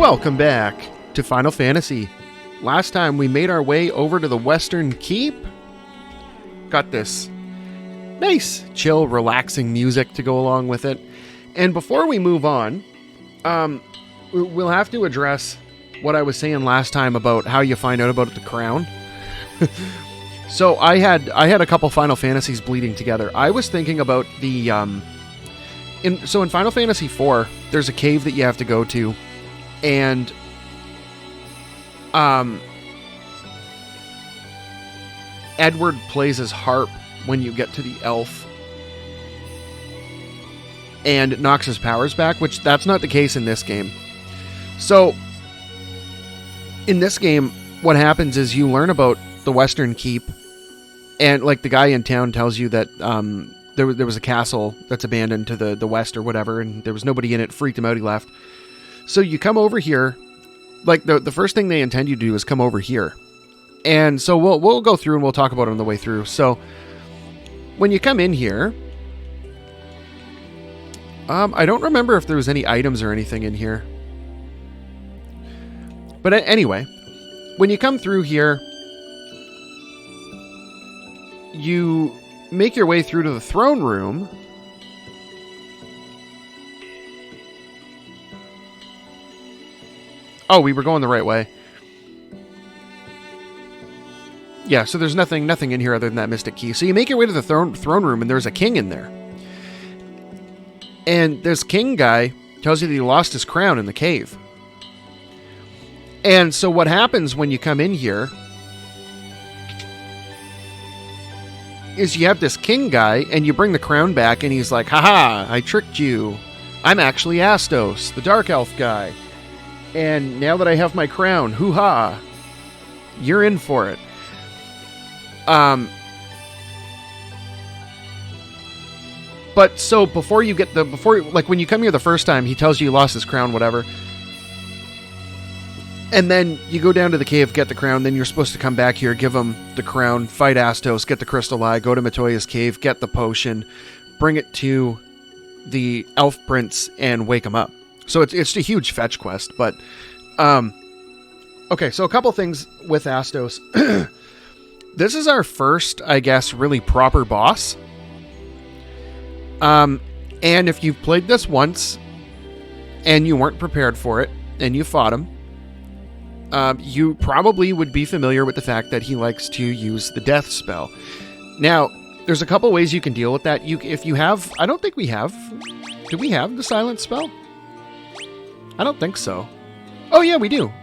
Welcome back to Final Fantasy. Last time we made our way over to the Western Keep. Got this nice, chill, relaxing music to go along with it. And before we move on, we'll have to address what I was saying last time about how you find out about the crown. So I had a couple Final Fantasies bleeding together. I was thinking about the in Final Fantasy IV, there's a cave that you have to go to, and Edward plays his harp when you get to the elf, and it knocks his powers back, which that's not the case in this game. So in this game, what happens is you learn about the Western Keep, and like the guy in town tells you that there was a castle that's abandoned to the west or whatever, and there was nobody in it. Freaked him out, he left. So you come over here, like the first thing they intend you to do is come over here. And so we'll go through and we'll talk about it on the way through. So when you come in here, I don't remember if there was any items or anything in here. But anyway, when you come through here, you make your way through to the throne room. Oh, we were going the right way. Yeah, so there's nothing in here other than that mystic key. So you make your way to the throne room, and there's a king in there. And this king guy tells you that he lost his crown in the cave. And so what happens when you come in here is you have this king guy, and you bring the crown back, and he's like, haha, I tricked you. I'm actually ASTOS, the dark elf guy. And now that I have my crown, hoo-ha, you're in for it. But so before when you come here the first time, he tells you lost his crown, whatever. And then you go down to the cave, get the crown, then you're supposed to come back here, give him the crown, fight ASTOS, get the crystal eye, go to Matoya's cave, get the potion, bring it to the elf prince, and wake him up. So it's a huge fetch quest, but okay, so a couple things with ASTOS. This is our first, I guess, really proper boss. And if you've played this once and you weren't prepared for it and you fought him, you probably would be familiar with the fact that he likes to use the death spell. Now, there's a couple ways you can deal with that. If you have, I don't think we have. Do we have the silence spell? I don't think so. Oh yeah, we do.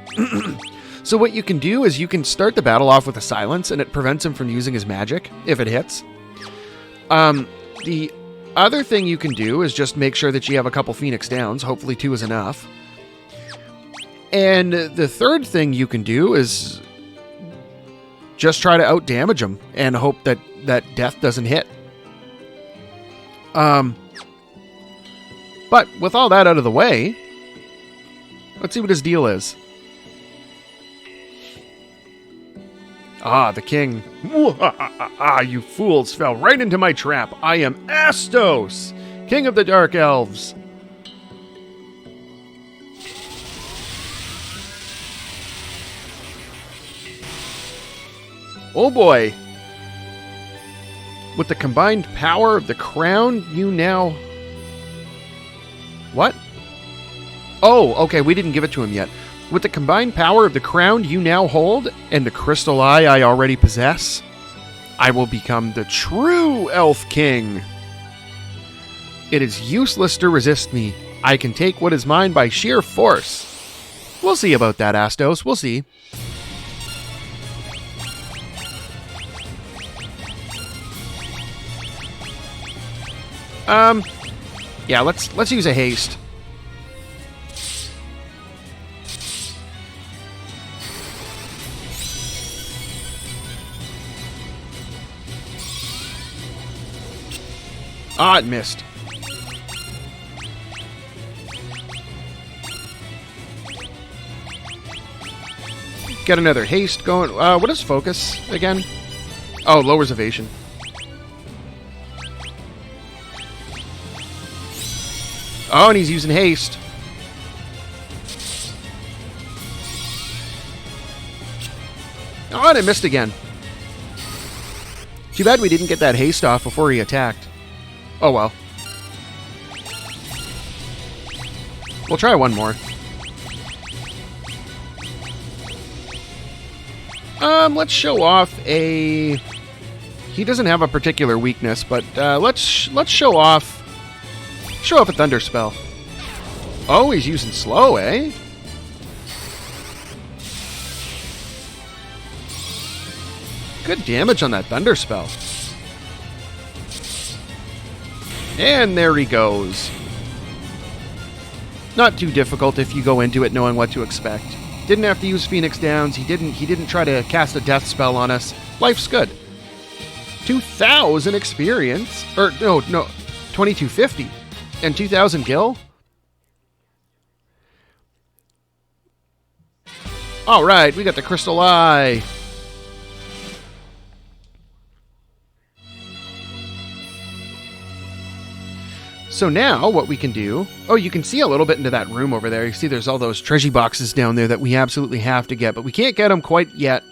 So what you can do is you can start the battle off with a silence, and it prevents him from using his magic if it hits. The other thing you can do is just make sure that you have a couple Phoenix Downs. Hopefully 2 is enough. And the third thing you can do is just try to out-damage him and hope that death doesn't hit. But with all that out of the way, let's see what his deal is. Ah, the king. You fools fell right into my trap. I am ASTOS, king of the dark elves. Oh boy. With the combined power of the crown, you now... What? Oh, okay, we didn't give it to him yet. With the combined power of the crown you now hold, and the crystal eye I already possess, I will become the true Elf King. It is useless to resist me. I can take what is mine by sheer force. We'll see about that, ASTOS. We'll see. Yeah, let's use a haste. Ah, it missed. Get another haste going. What is focus again? Oh, lowers evasion. Oh, and he's using haste. Oh, and I missed again. Too bad we didn't get that haste off before he attacked. Oh well. We'll try one more. Let's show off a... He doesn't have a particular weakness, but let's show off a Thunder Spell. Oh, he's using slow, eh? Good damage on that Thunder Spell. And there he goes. Not too difficult if you go into it knowing what to expect. Didn't have to use Phoenix Downs. He didn't try to cast a death spell on us. Life's good. 2,000 experience. Or no, 2250 and 2,000 gil. All right, we got the Crystal Eye. So now what we can do... Oh, you can see a little bit into that room over there. You see there's all those treasure boxes down there that we absolutely have to get, but we can't get them quite yet.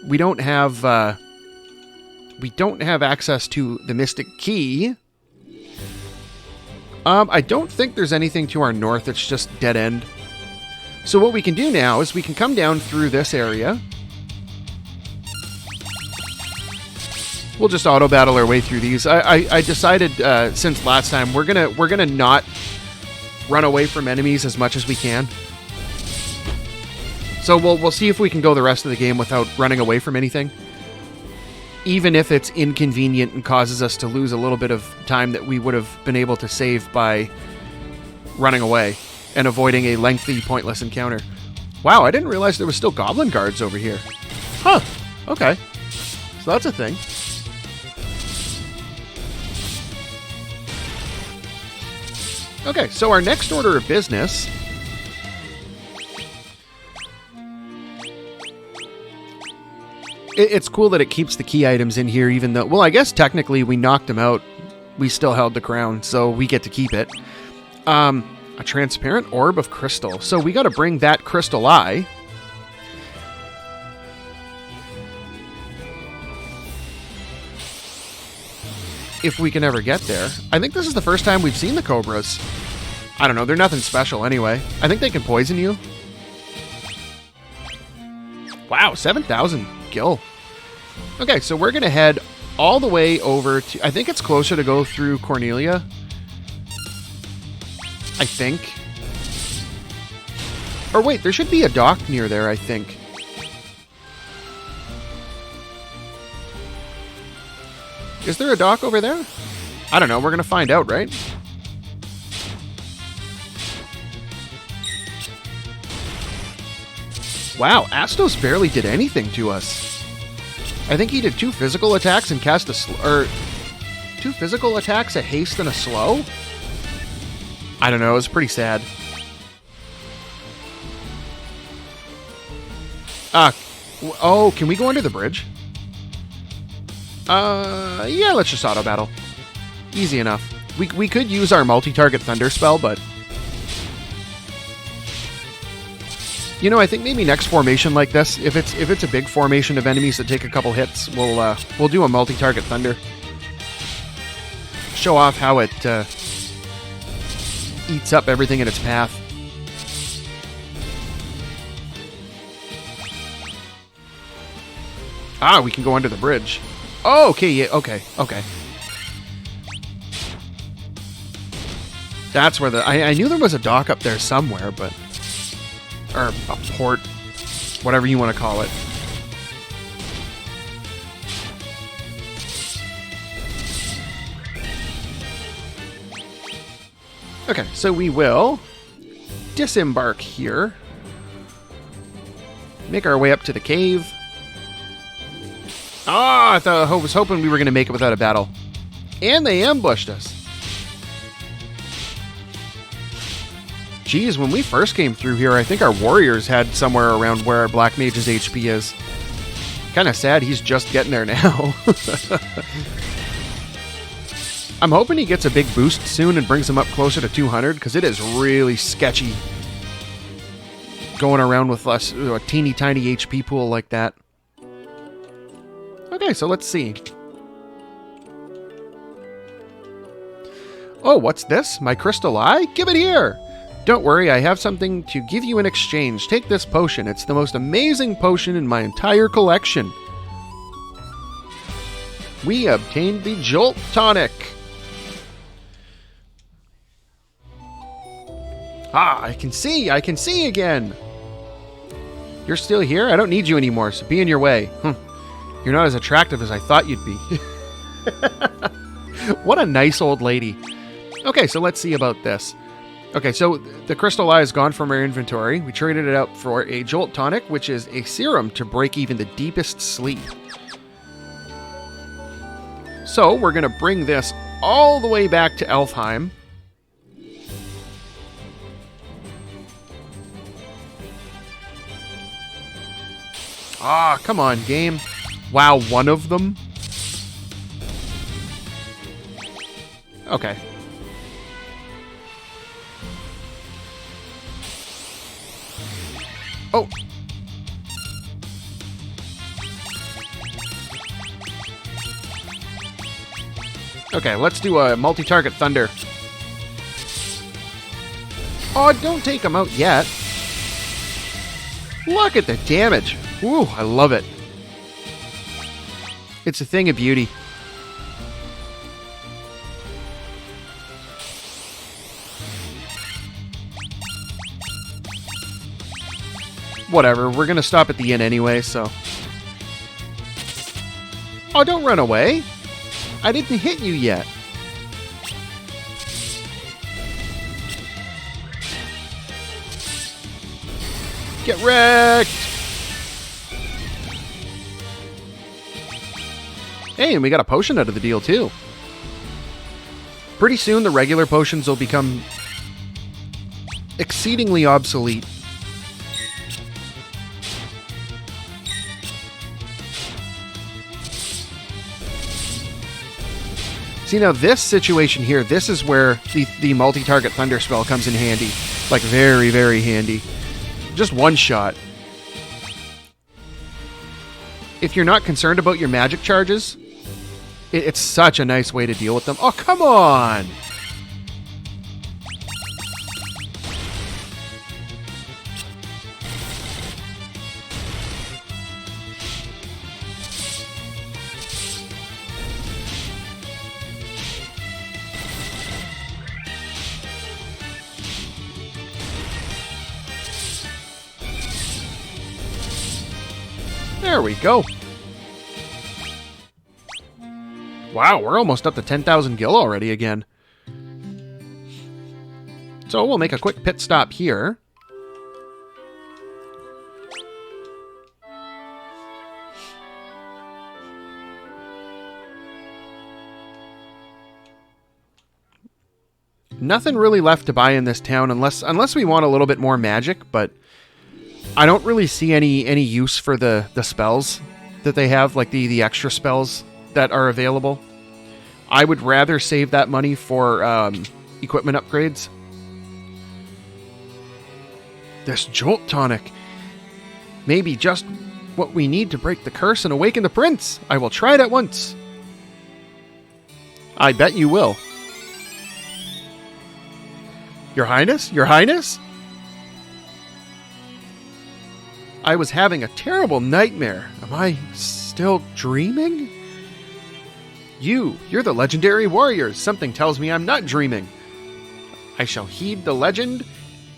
We don't have access to the Mystic Key. I don't think there's anything to our north. It's just dead end. So what we can do now is we can come down through this area. We'll just auto battle our way through these. I decided since last time we're gonna not run away from enemies as much as we can. So we'll see if we can go the rest of the game without running away from anything, even if it's inconvenient and causes us to lose a little bit of time that we would have been able to save by running away and avoiding a lengthy, pointless encounter. Wow, I didn't realize there was still goblin guards over here. Huh. Okay. So that's a thing. Okay, so our next order of business... It's cool that it keeps the key items in here, even though... Well, I guess technically we knocked them out. We still held the crown, so we get to keep it. A transparent orb of crystal. So we got to bring that Crystal Eye. If we can ever get there. I think this is the first time we've seen the Cobras. I don't know, they're nothing special anyway. I think they can poison you. Wow, 7,000 gil. Okay, so we're going to head all the way over to... I think it's closer to go through Cornelia. I think. Or wait, there should be a dock near there, I think. Is there a dock over there? I don't know. We're going to find out, right? Wow, ASTOS barely did anything to us. I think he did 2 physical attacks and cast a 2 physical attacks, a haste, and a slow? I don't know. It was pretty sad. Oh, can we go under the bridge? Yeah, let's just auto battle. Easy enough. We could use our multi-target Thunder Spell, but... You know, I think maybe next formation like this, if it's a big formation of enemies that take a couple hits, we'll do a multi-target Thunder. Show off how it eats up everything in its path. Ah, we can go under the bridge. Oh, okay, yeah, okay. That's where I knew there was a dock up there somewhere, but... Or a port. Whatever you want to call it. Okay, so we will disembark here. Make our way up to the cave. Ah, I was hoping we were going to make it without a battle. And they ambushed us. Geez, when we first came through here, I think our warriors had somewhere around where our Black Mage's HP is. Kind of sad he's just getting there now. I'm hoping he gets a big boost soon and brings him up closer to 200, because it is really sketchy going around with a teeny tiny HP pool like that. Okay, so let's see. Oh, what's this? My crystal eye? Give it here! Don't worry, I have something to give you in exchange. Take this potion. It's the most amazing potion in my entire collection. We obtained the Jolt Tonic. Ah, I can see again. You're still here? I don't need you anymore, so be in your way. You're not as attractive as I thought you'd be. What a nice old lady. Okay, so let's see about this. Okay, so the crystal eye is gone from our inventory. We traded it out for a Jolt Tonic, which is a serum to break even the deepest sleep. So we're going to bring this all the way back to Elfheim. Ah, come on, game. Wow, one of them? Okay. Oh! Okay, let's do a multi-target thunder. Oh, don't take him out yet. Look at the damage. Ooh, I love it. It's a thing of beauty. Whatever, we're gonna stop at the inn anyway, so... Oh, don't run away! I didn't hit you yet. Get wrecked! Hey, and we got a potion out of the deal, too. Pretty soon, the regular potions will become exceedingly obsolete. See, now this situation here, this is where the multi-target thunder spell comes in handy. Like, very, very handy. Just one shot. If you're not concerned about your magic charges, it's such a nice way to deal with them. Oh, come on! There we go. Wow, we're almost up to 10,000 gil already again. So we'll make a quick pit stop here. Nothing really left to buy in this town unless we want a little bit more magic, but I don't really see any use for the spells that they have, like the extra spells that are available. I would rather save that money for equipment upgrades. This Jolt Tonic may be just what we need to break the curse and awaken the prince. I will try it at once. I bet you will. Your Highness? Your Highness? I was having a terrible nightmare. Am I still dreaming? You're the legendary warriors. Something tells me I'm not dreaming. I shall heed the legend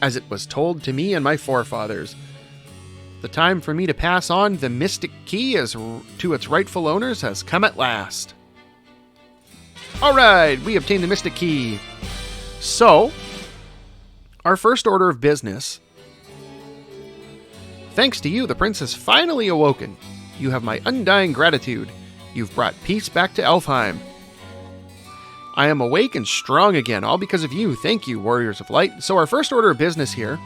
as it was told to me and my forefathers. The time for me to pass on the mystic key to its rightful owners has come at last. Alright, we obtained the mystic key. So, our first order of business. Thanks to you, the prince has finally awoken. You have my undying gratitude. You've brought peace back to Elfheim. I am awake and strong again, all because of you. Thank you, warriors of light. So our first order of business here.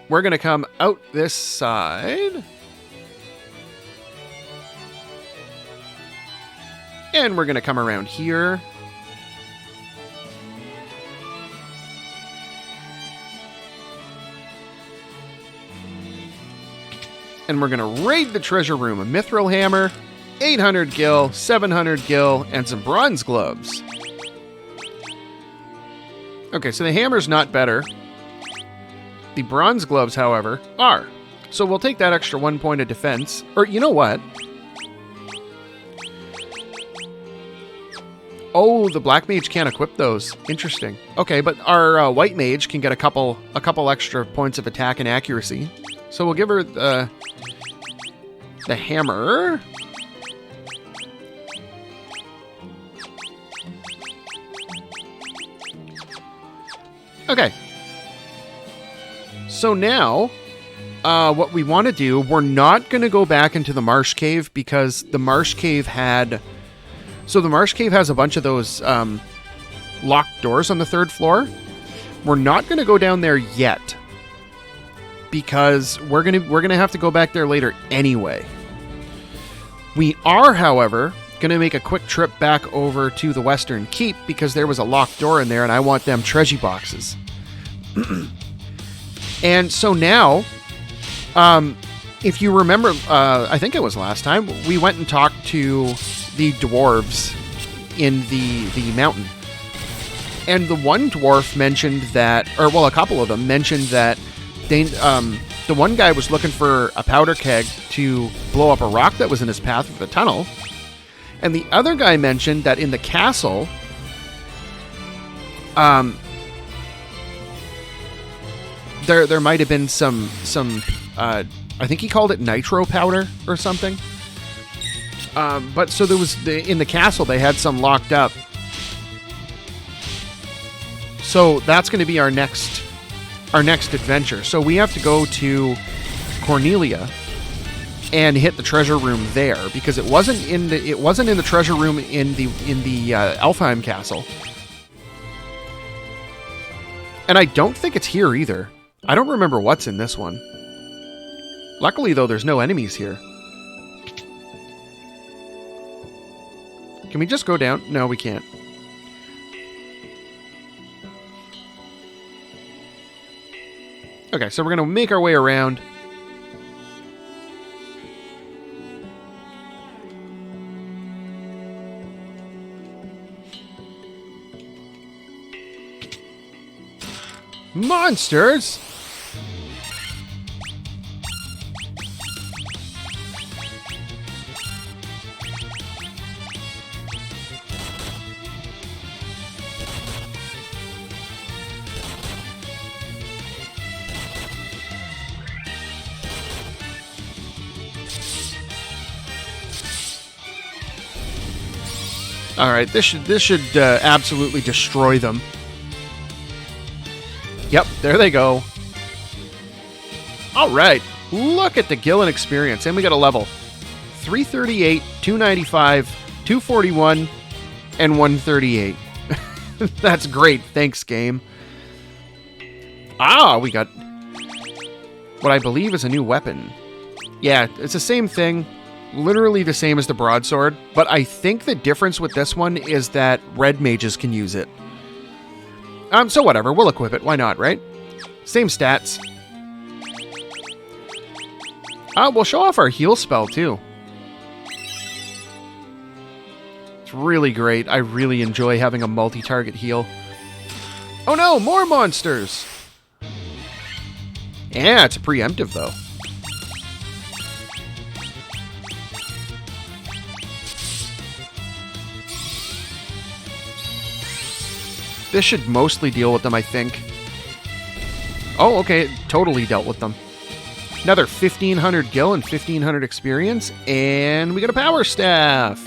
We're going to come out this side. And we're going to come around here. And we're going to raid the treasure room. A mithril hammer, 800 gil, 700 gil, and some bronze gloves. Okay, so the hammer's not better. The bronze gloves, however, are. So we'll take that extra 1 point of defense. Or, you know what? Oh, the black mage can't equip those. Interesting. Okay, but our white mage can get a couple extra points of attack and accuracy. So we'll give her the hammer. Okay. So now, what we want to do, we're not going to go back into the marsh cave because the marsh cave had... So the marsh cave has a bunch of those locked doors on the 3rd floor. We're not going to go down there yet because we're gonna have to go back there later anyway. We are, however, going to make a quick trip back over to the Western Keep because there was a locked door in there and I want them treasure boxes. And so now, if you remember, I think it was last time, we went and talked to the dwarves in the mountain. And the one dwarf mentioned that, or well, a couple of them mentioned that they, the one guy was looking for a powder keg to blow up a rock that was in his path of the tunnel. And the other guy mentioned that in the castle, there might have been some I think he called it nitro powder or something. But so there was in the castle they had some locked up. So that's going to be our next adventure. So we have to go to Cornelia and hit the treasure room there because it wasn't in the treasure room in the Elfheim castle. And I don't think it's here either. I don't remember what's in this one. Luckily though, there's no enemies here. Can we just go down? No, we can't. Okay, so we're going to make our way around. Monsters! All right, this should absolutely destroy them. Yep, there they go. All right, look at the Gillen experience, and we got a level 338, 295, 241, and 138. That's great. Thanks, game. Ah, we got what I believe is a new weapon. Yeah, it's the same thing. Literally the same as the broadsword, but I think the difference with this one is that red mages can use it. So whatever, we'll equip it. Why not, right? Same stats. We'll show off our heal spell, too. It's really great. I really enjoy having a multi-target heal. Oh no, more monsters! Yeah, it's a preemptive, though. This should mostly deal with them, I think. Oh, okay, it totally dealt with them. Another 1,500 gil and 1,500 experience, and we got a power staff.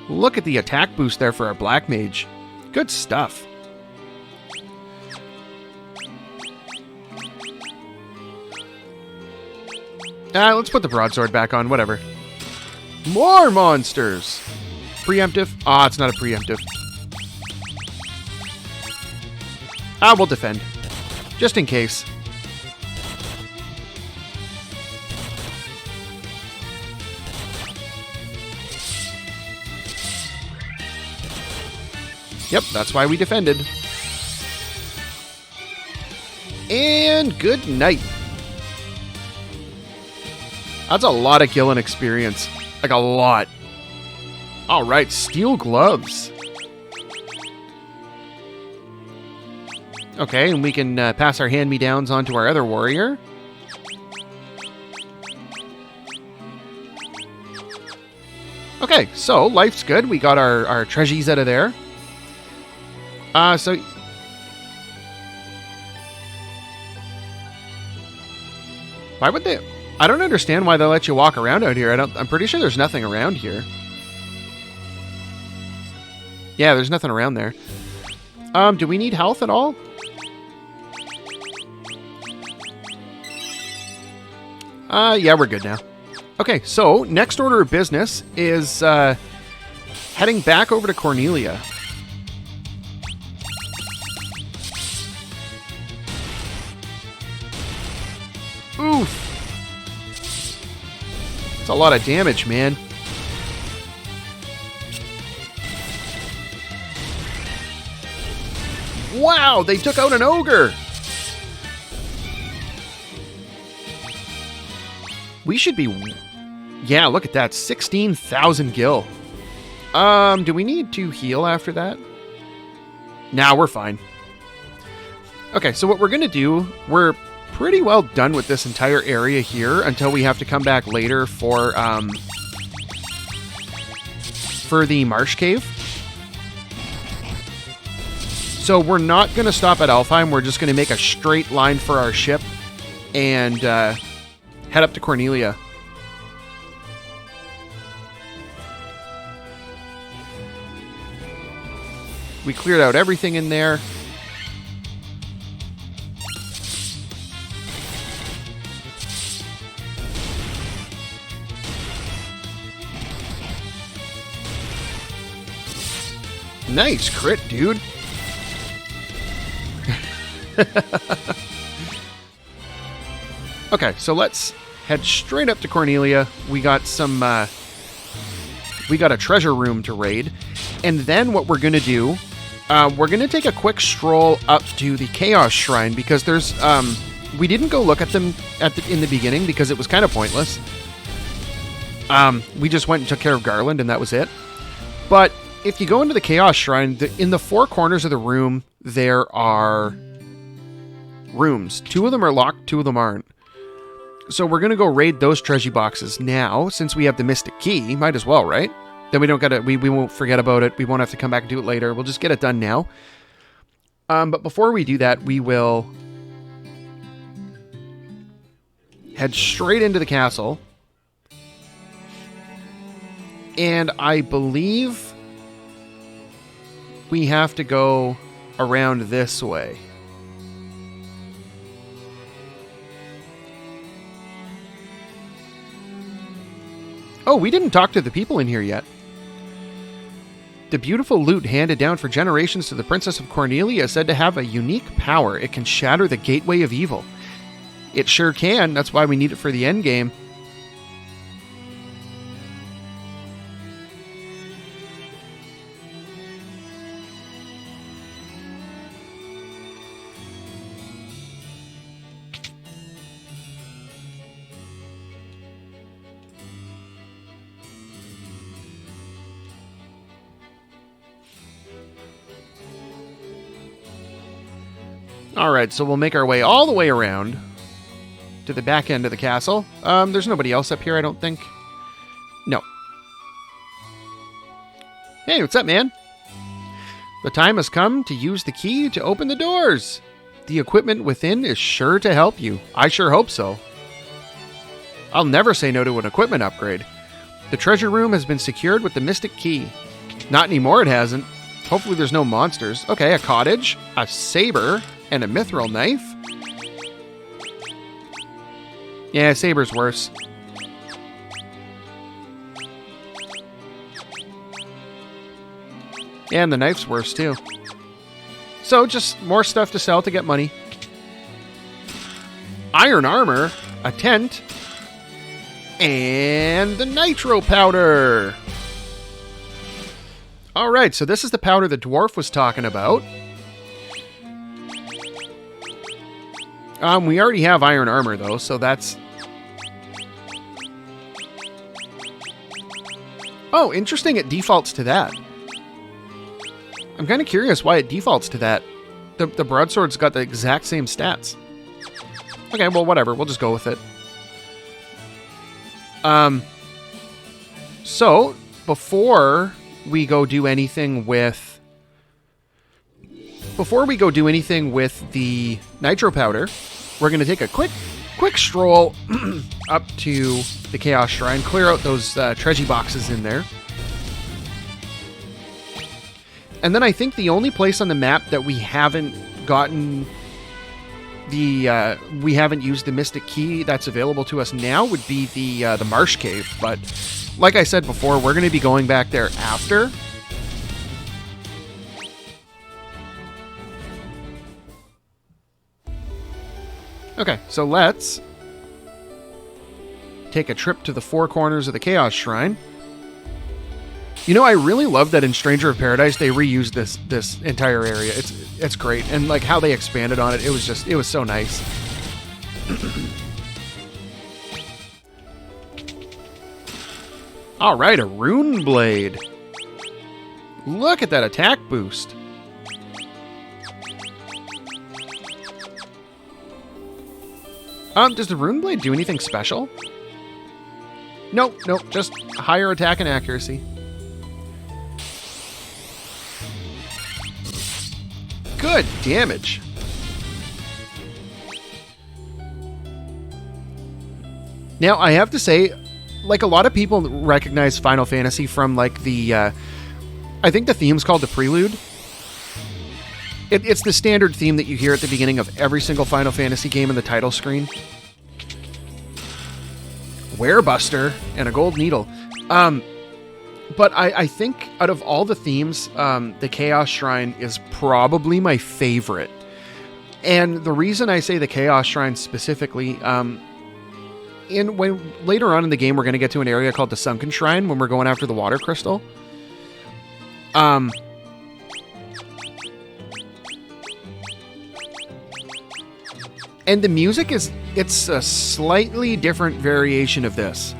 Look at the attack boost there for our black mage. Good stuff. Let's put the broadsword back on, whatever. More monsters! Preemptive? Ah, it's not a preemptive. We'll defend. Just in case. Yep, that's why we defended. And good night. That's a lot of Gillen experience. Like a lot. Alright, steel gloves. Okay, and we can pass our hand-me-downs on to our other warrior. Okay, so life's good. We got our treasures out of there. So... Why would they... I don't understand why they let you walk around out here. I'm pretty sure there's nothing around here. Yeah, there's nothing around there. Do we need health at all? Yeah, we're good now. Okay, so next order of business is heading back over to Cornelia. Oof. It's a lot of damage, man. Wow, they took out an ogre. We should be... Yeah, look at that. 16,000 gil. Do we need to heal after that? Nah, we're fine. Okay, so what we're going to do... We're pretty well done with this entire area here until we have to come back later for the marsh cave. So we're not going to stop at Alfheim. We're just going to make a straight line for our ship and head up to Cornelia. We cleared out everything in there. Nice crit, dude. Okay, so let's head straight up to Cornelia. We got some, we got a treasure room to raid. And then what we're going to do, we're going to take a quick stroll up to the Chaos Shrine because there's, we didn't go look at them in the beginning because it was kind of pointless. We just went and took care of Garland and that was it. But if you go into the Chaos Shrine, in the four corners of the room, there are rooms. 2 of them are locked, 2 of them aren't. So we're going to go raid those treasure boxes now, since we have the Mystic Key. Might as well, right? Then we don't gotta, we won't forget about it. We won't have to come back and do it later. We'll just get it done now. But before we do that, we will head straight into the castle. And I believe we have to go around this way. Oh, we didn't talk to the people in here yet. The beautiful loot handed down for generations to the Princess of Cornelia is said to have a unique power. It can shatter the gateway of evil. It sure can. That's why we need it for the end game. Alright, so we'll make our way all the way around to the back end of the castle. There's nobody else up here, I don't think. No. Hey, what's up, man? The time has come to use the key to open the doors. The equipment within is sure to help you. I sure hope so. I'll never say no to an equipment upgrade. The treasure room has been secured with the Mystic Key. Not anymore, it hasn't. Hopefully there's no monsters. Okay, a cottage, a saber, and a mithril knife. Yeah, saber's worse. And the knife's worse too. So just more stuff to sell to get money. Iron armor, a tent, and the nitro powder. Alright, so this is the powder the dwarf was talking about. We already have iron armor, though, so that's... Oh, interesting. It defaults to that. I'm kind of curious why it defaults to that. The broadsword's got the exact same stats. Okay, well, whatever. We'll just go with it. So, before we go do anything with... Before we go do anything with the nitro powder, we're going to take a quick stroll up to the Chaos Shrine, clear out those treasure boxes in there. And then I think the only place on the map that we haven't gotten the we haven't used the Mystic Key that's available to us now would be the Marsh Cave. But like I said before, we're going to be going back there after. Okay, so let's take a trip to the four corners of the Chaos Shrine. You know, I really love that in Stranger of Paradise they reused this entire area. It's great, and like how they expanded on it, it was so nice. All right, a Rune Blade. Look at that attack boost. Does the Rune Blade do anything special? Nope, just higher attack and accuracy. Good damage. Now, I have to say, like, a lot of people recognize Final Fantasy from, like, the, I think the theme's called the Prelude. It's the standard theme that you hear at the beginning of every single Final Fantasy game in the title screen. Werebuster and a gold needle. But I think out of all the themes, the Chaos Shrine is probably my favorite. And the reason I say the Chaos Shrine specifically, when later on in the game we're going to get to an area called the Sunken Shrine when we're going after the water crystal. And the music it's a slightly different variation of this.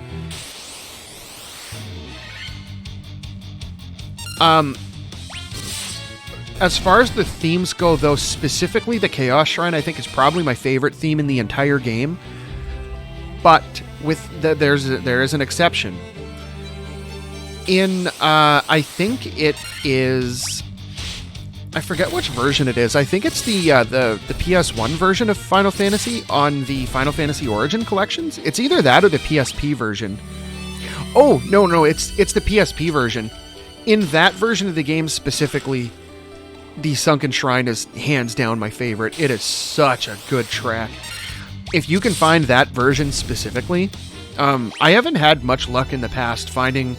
As far as the themes go, though, specifically the Chaos Shrine, I think is probably my favorite theme in the entire game. But there is an exception. I think it is... I forget which version it is. I think it's the PS1 version of Final Fantasy on the Final Fantasy Origin collections. It's either that or the PSP version. Oh, no, it's the PSP version. In that version of the game specifically, the Sunken Shrine is hands down my favorite. It is such a good track. If you can find that version specifically, I haven't had much luck in the past finding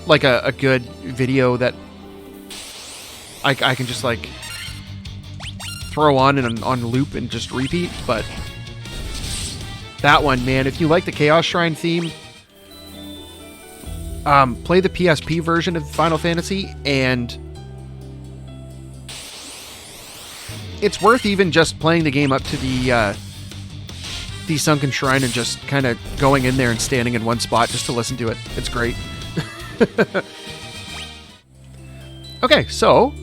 like a good video that I can just like throw on and on loop and just repeat, but that one, man, if you like the Chaos Shrine theme, play the PSP version of Final Fantasy, and it's worth even just playing the game up to the Sunken Shrine and just kind of going in there and standing in one spot just to listen to it. It's great. Okay, so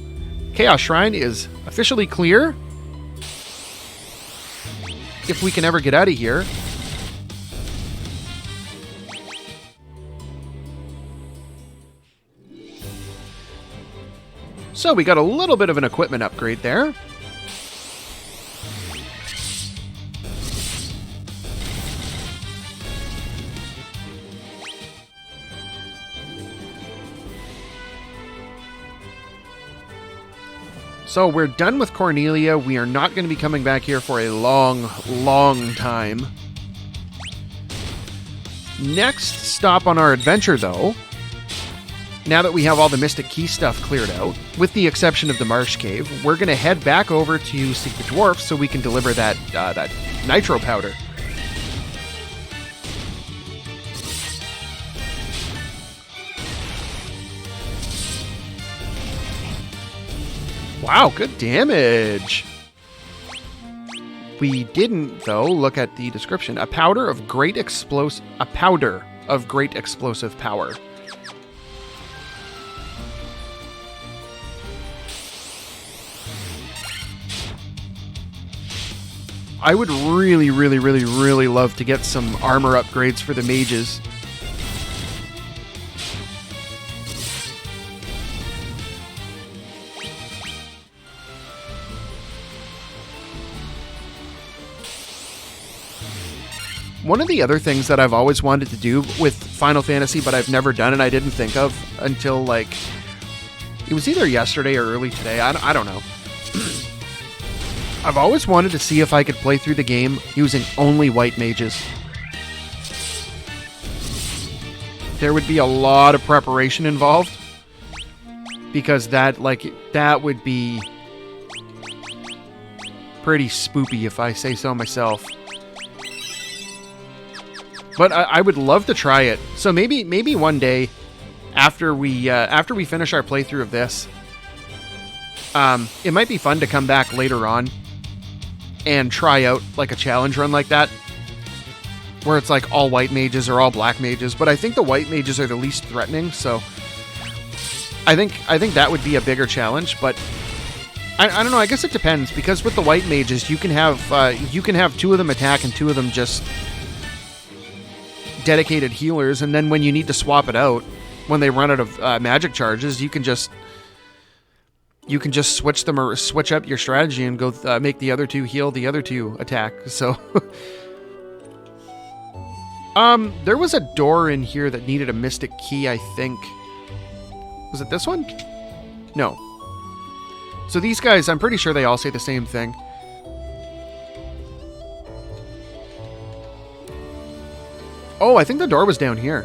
Chaos Shrine is officially clear. If we can ever get out of here. So we got a little bit of an equipment upgrade there. So we're done with Cornelia. We are not going to be coming back here for a long, long time. Next stop on our adventure, though, now that we have all the Mystic Key stuff cleared out, with the exception of the Marsh Cave, we're going to head back over to seek the dwarf so we can deliver that nitro powder. Wow, good damage. We didn't, though, look at the description. A powder of great explosive power. I would really, really, really, really love to get some armor upgrades for the mages. One of the other things that I've always wanted to do with Final Fantasy, but I've never done and I didn't think of until, like, it was either yesterday or early today. I don't know. I've always wanted to see if I could play through the game using only white mages. There would be a lot of preparation involved. Because that would be pretty spoopy if I say so myself. But I would love to try it. So maybe one day, after we finish our playthrough of this, it might be fun to come back later on and try out like a challenge run like that, where it's like all white mages or all black mages. But I think the white mages are the least threatening, so I think that would be a bigger challenge. But I don't know. I guess it depends, because with the white mages, you can have two of them attack and two of them just dedicated healers, and then when you need to swap it out, when they run out of magic charges, you can just switch them or switch up your strategy and go make the other two heal, the other two attack. So there was a door in here that needed a mystic key, I think. Was it this one? No. So these guys, I'm pretty sure they all say the same thing. Oh, I think the door was down here.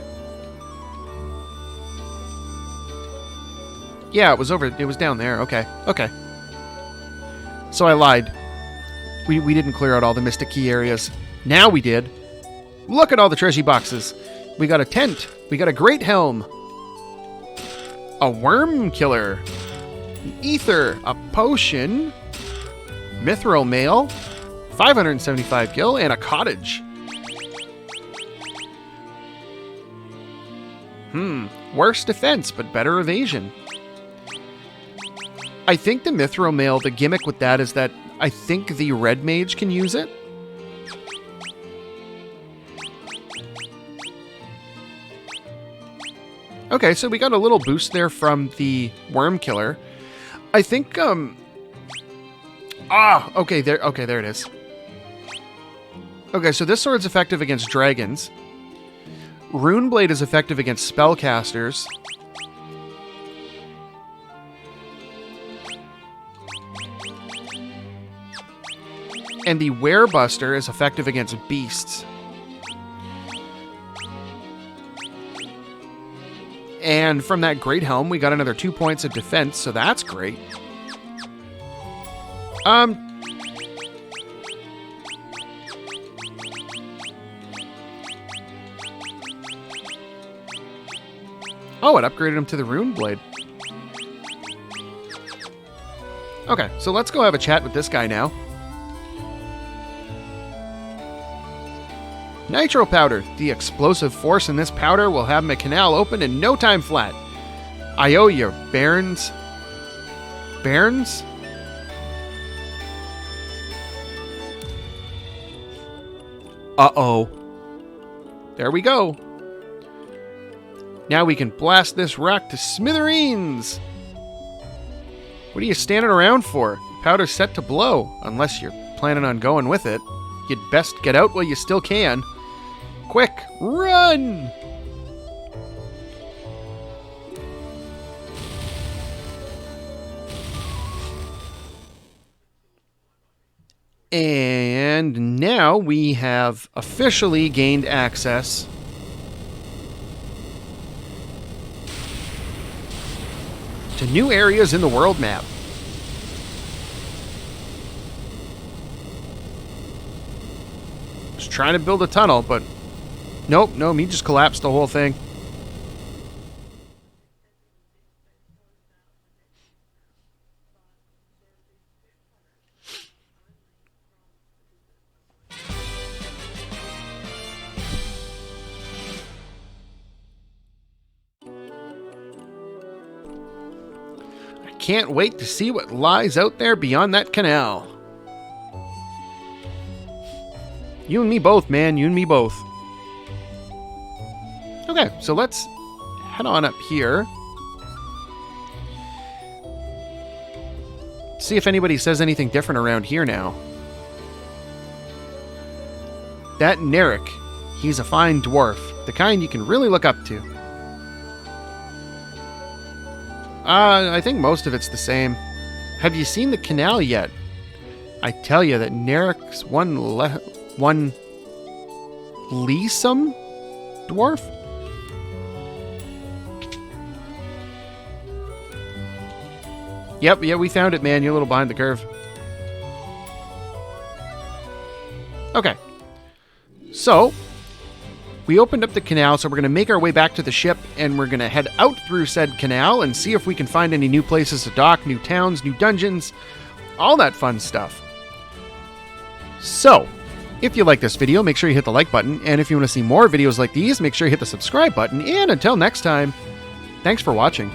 Yeah, it was down there. Okay. So I lied. We didn't clear out all the Mystic Key areas. Now we did. Look at all the treasure boxes. We got a tent. We got a great helm. A worm killer. An ether. A potion. Mithril mail. 575 gil. And a cottage. Worse defense, but better evasion. I think the Mithril mail, the gimmick with that is that I think the red mage can use it. Okay, so we got a little boost there from the worm killer. I think, okay, there it is. Okay, so this sword's effective against dragons. Runeblade is effective against spellcasters. And the Werebuster is effective against beasts. And from that great helm, we got another 2 points of defense, so that's great. Oh, it upgraded him to the Rune Blade. Okay, so let's go have a chat with this guy now. Nitro powder. The explosive force in this powder will have my canal open in no time flat. I owe you, Barons. Barons? Uh-oh. There we go. Now we can blast this rock to smithereens! What are you standing around for? Powder's set to blow, unless you're planning on going with it. You'd best get out while you still can. Quick, run! And now we have officially gained access to new areas in the world map. Just trying to build a tunnel, but nope, no, he just collapsed the whole thing. Can't wait to see what lies out there beyond that canal. You and me both, man. You and me both. Okay, so let's head on up here. See if anybody says anything different around here now. That Narek, he's a fine dwarf. The kind you can really look up to. I think most of it's the same. Have you seen the canal yet? I tell you that Narek's one leesome dwarf? Yep, yeah, we found it, man. You're a little behind the curve. Okay. So, we opened up the canal, so we're going to make our way back to the ship, and we're going to head out through said canal and see if we can find any new places to dock, new towns, new dungeons, all that fun stuff. So, if you like this video, make sure you hit the like button, and if you want to see more videos like these, make sure you hit the subscribe button, and until next time, thanks for watching.